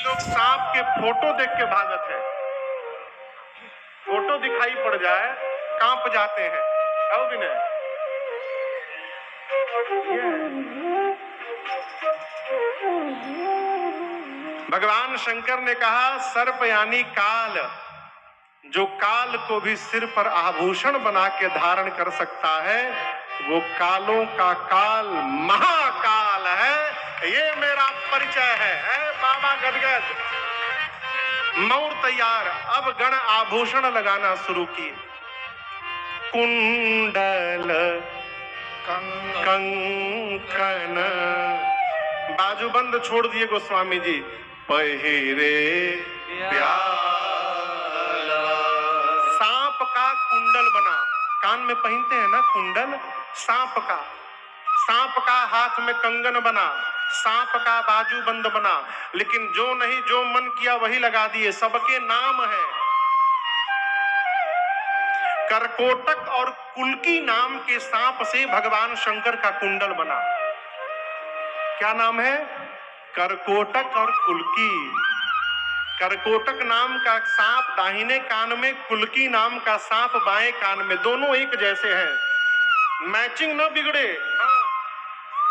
लोग सांप के फोटो देख के भागत है, फोटो दिखाई पड़ जाए कांप जाते हैं। आओ भी नहीं भगवान शंकर ने कहा सर्प यानी काल, जो काल को भी सिर पर आभूषण बना के धारण कर सकता है वो कालों का काल महाकाल है। ये मेरा परिचय है बाबा गदगद। मौर तैयार, अब गण आभूषण लगाना शुरू किए। कुंडल कंकन बाजूबंद छोड़ दिए गोस्वामी जी। पहिरे सांप का कुंडल बना, कान में पहनते हैं ना कुंडल, सांप का हाथ में कंगन बना, सांप का बाजूबंद बना। लेकिन जो नहीं, जो मन किया वही लगा दिए, सबके नाम है। करकोटक और कुल्की नाम के सांप से भगवान शंकर का कुंडल बना। क्या नाम है? करकोटक और कुल्की। करकोटक नाम का सांप दाहिने कान में, कुल्की नाम का सांप बाएं कान में, दोनों एक जैसे हैं, मैचिंग ना बिगड़े। हाँ,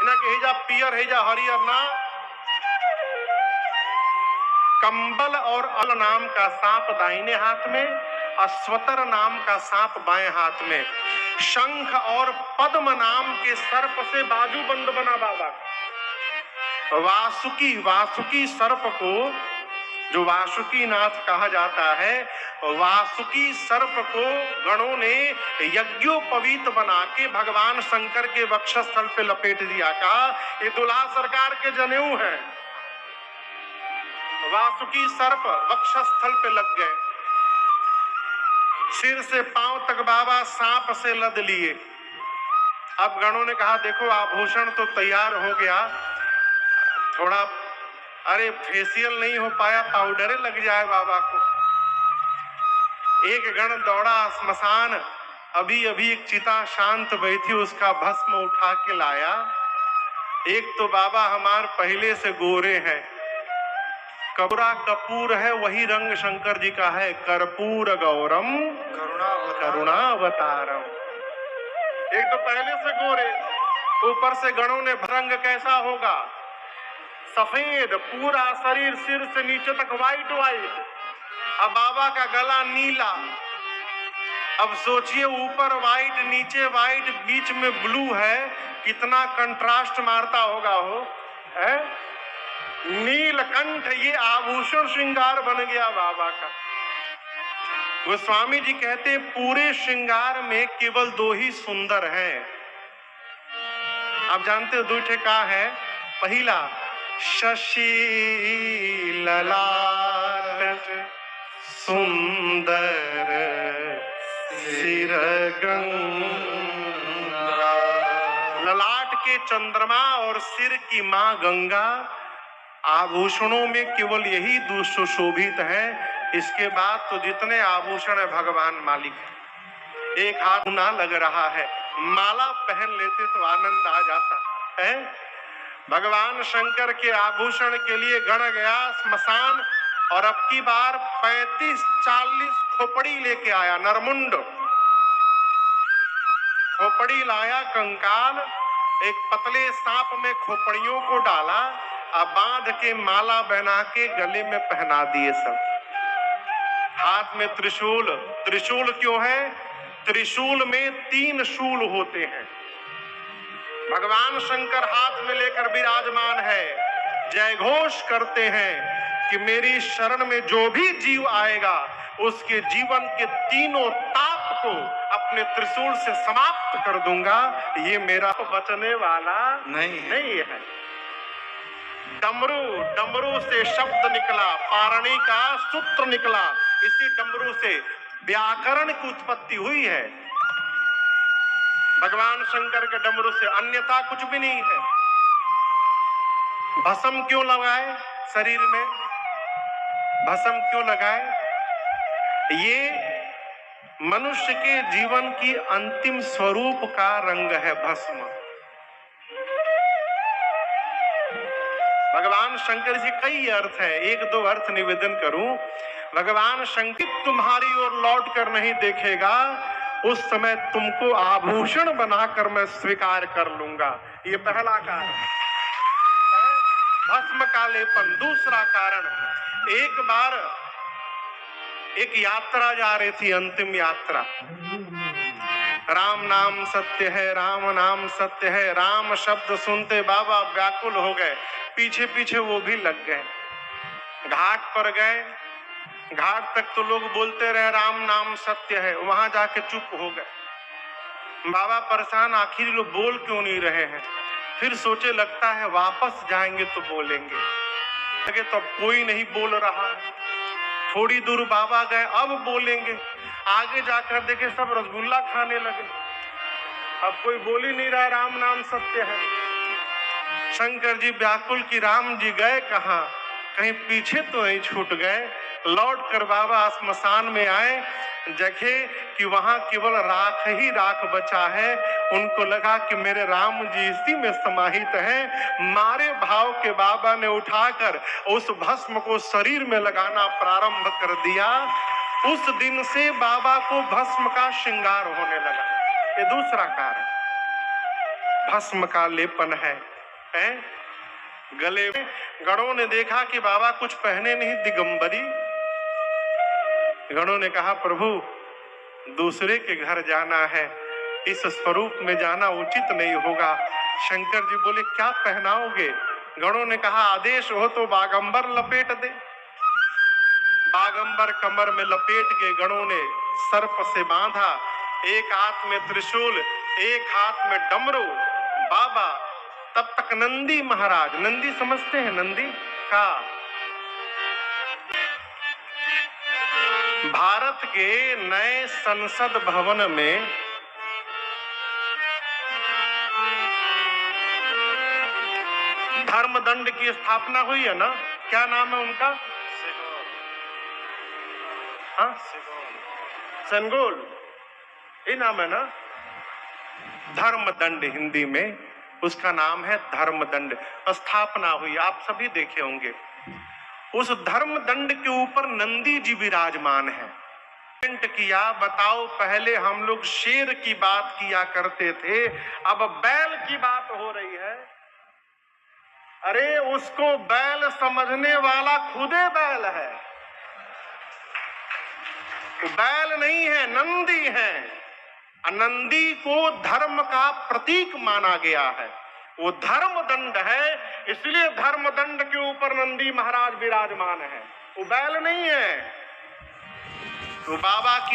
इना के हेजा पियर हेजा हरियर ना। कंबल और अल नाम का सांप दाहिने हाथ में, अश्वतर नाम का सांप बाएं हाथ में। शंख और पद्म नाम के सर्प से बाजूबंद बना बाबा। वासुकी सर्प को, जो वासुकी नाथ कहा जाता है, वासुकी सर्प को गणों ने यज्ञोपवीत बना के भगवान शंकर के वक्षस्थल पे लपेट दिया। कहा ये दुल्हा सरकार के जनेऊ है। वासुकी सर्प वक्षस्थल पे लग गए, सिर से पांव तक बाबा सांप से लद लिए। अब गणों ने कहा देखो आभूषण तो तैयार हो गया, थोड़ा अरे फेशियल नहीं हो पाया, पाउडर लग जाए बाबा को। एक गण दौड़ा स्मशान, अभी अभी एक चिता शांत बैठी, उसका भस्म उठा के लाया। एक तो बाबा हमार पहले से गोरे हैं, कपूरा कपूर है, वही रंग शंकर जी का है, कर्पूर गौरम करुणावतारम। एक तो पहले से गोरे, ऊपर से गणों ने भरंग कैसा होगा, सफेद पूरा शरीर सिर से नीचे तक वाइट। अब बाबा का गला नीला। अब सोचिए ऊपर वाइट नीचे वाइट बीच में ब्लू है, कितना कंट्रास्ट मारता होगा हो, है? नीलकंठ, ये आभूषण श्रृंगार बन गया बाबा का। गोस्वामी जी कहते पूरे श्रृंगार में केवल दो ही सुंदर हैं। आप जानते हो दो ठे का है? पहला शशि ललाट सुंदर सिर गंगा। ललाट के चंद्रमा और सिर की मां गंगा, आभूषणों में केवल यही दो सुशोभित है। इसके बाद तो जितने आभूषण है भगवान मालिक है। एक हाथ ना लग रहा है, माला पहन लेते तो आनंद आ जाता है। भगवान शंकर के आभूषण के लिए गण गया स्मशान, और अब की बार 35-40 खोपड़ी लेके आया, नरमुंड खोपड़ी लाया, कंकाल, एक पतले सांप में खोपड़ियों को डाला, अब बांध के माला बना के गले में पहना दिए सब। हाथ में त्रिशूल। त्रिशूल क्यों है? त्रिशूल में 3 शूल होते हैं। भगवान शंकर हाथ में लेकर विराजमान है, जय घोष करते हैं कि मेरी शरण में जो भी जीव आएगा उसके जीवन के तीनों ताप को अपने त्रिशूल से समाप्त कर दूंगा। ये मेरा बचने वाला नहीं है। डमरू से शब्द निकला, पारणी का सूत्र निकला, इसी डमरू से व्याकरण की उत्पत्ति हुई है। भगवान शंकर के डमरू से, अन्यथा कुछ भी नहीं है। भस्म क्यों लगाए शरीर में? भस्म क्यों लगाए? ये मनुष्य के जीवन की अंतिम स्वरूप का रंग है भस्म। भगवान शंकर जी कई अर्थ है, एक दो अर्थ निवेदन करूं। भगवान शंकर तुम्हारी ओर लौट कर नहीं देखेगा, उस समय तुमको आभूषण बनाकर मैं स्वीकार कर लूंगा। ये पहला कारण, भस्म का लेपन। दूसरा कारण, एक बार एक यात्रा जा रही थी, अंतिम यात्रा। राम नाम सत्य है, राम नाम सत्य है। राम शब्द सुनते बाबा व्याकुल हो गए, पीछे पीछे वो भी लग गए। घाट पर गए, घाट तक तो लोग बोलते रहे राम नाम सत्य है, वहां जाके चुप हो गए। बाबा परेशान, आखिर लोग बोल क्यों नहीं रहे हैं। फिर सोचे लगता है वापस जाएंगे तो बोलेंगे, लगे तो कोई नहीं बोल रहा। थोड़ी दूर बाबा गए, अब बोलेंगे। आगे जाकर देखे सब रसगुल्ला खाने लगे, अब कोई बोल ही नहीं रहा राम नाम सत्य है। शंकर जी व्याकुल कि राम जी गए कहाँ, कहीं पीछे तो नहीं छूट गए। लौट कर बाबा स्मशान में आए, देखे कि वहां केवल राख ही राख बचा है। उनको लगा कि मेरे राम जी इसी में समाहित हैं। मारे भाव के बाबा ने उठाकर उस भस्म को शरीर में लगाना प्रारंभ कर दिया। उस दिन से बाबा को भस्म का श्रृंगार होने लगा। ये दूसरा कारण भस्म का लेपन है। गले में गणों ने देखा कि बाबा कुछ पहने नहीं, दिगंबरी। गणों ने कहा प्रभु दूसरे के घर जाना है, इस स्वरूप में जाना उचित नहीं होगा। शंकर जी बोले क्या पहनाओगे। गणों ने कहा आदेश हो तो बागंबर लपेट दे। बागंबर कमर में लपेट के गणों ने सर्प से बांधा, एक हाथ में त्रिशूल, एक हाथ में डमरू। बाबा तब तक नंदी महाराज, नंदी समझते हैं, नंदी का भारत के नए संसद भवन में धर्मदंड की स्थापना हुई है ना, क्या नाम है उनका, हाँ सेनगोल, ये नाम है ना। धर्मदंड हिंदी में उसका नाम है धर्मदंड। स्थापना हुई, आप सभी देखे होंगे। उस धर्मदंड के ऊपर नंदी जी विराजमान है। किया, बताओ पहले हम लोग शेर की बात किया करते थे, अब बैल की बात हो रही है। अरे उसको बैल समझने वाला खुदे बैल है, बैल नहीं है, नंदी है। नंदी को धर्म का प्रतीक माना गया है, वो धर्मदंड है, इसलिए धर्मदंड के ऊपर नंदी महाराज विराजमान है, वो बैल नहीं है। तो बाबा की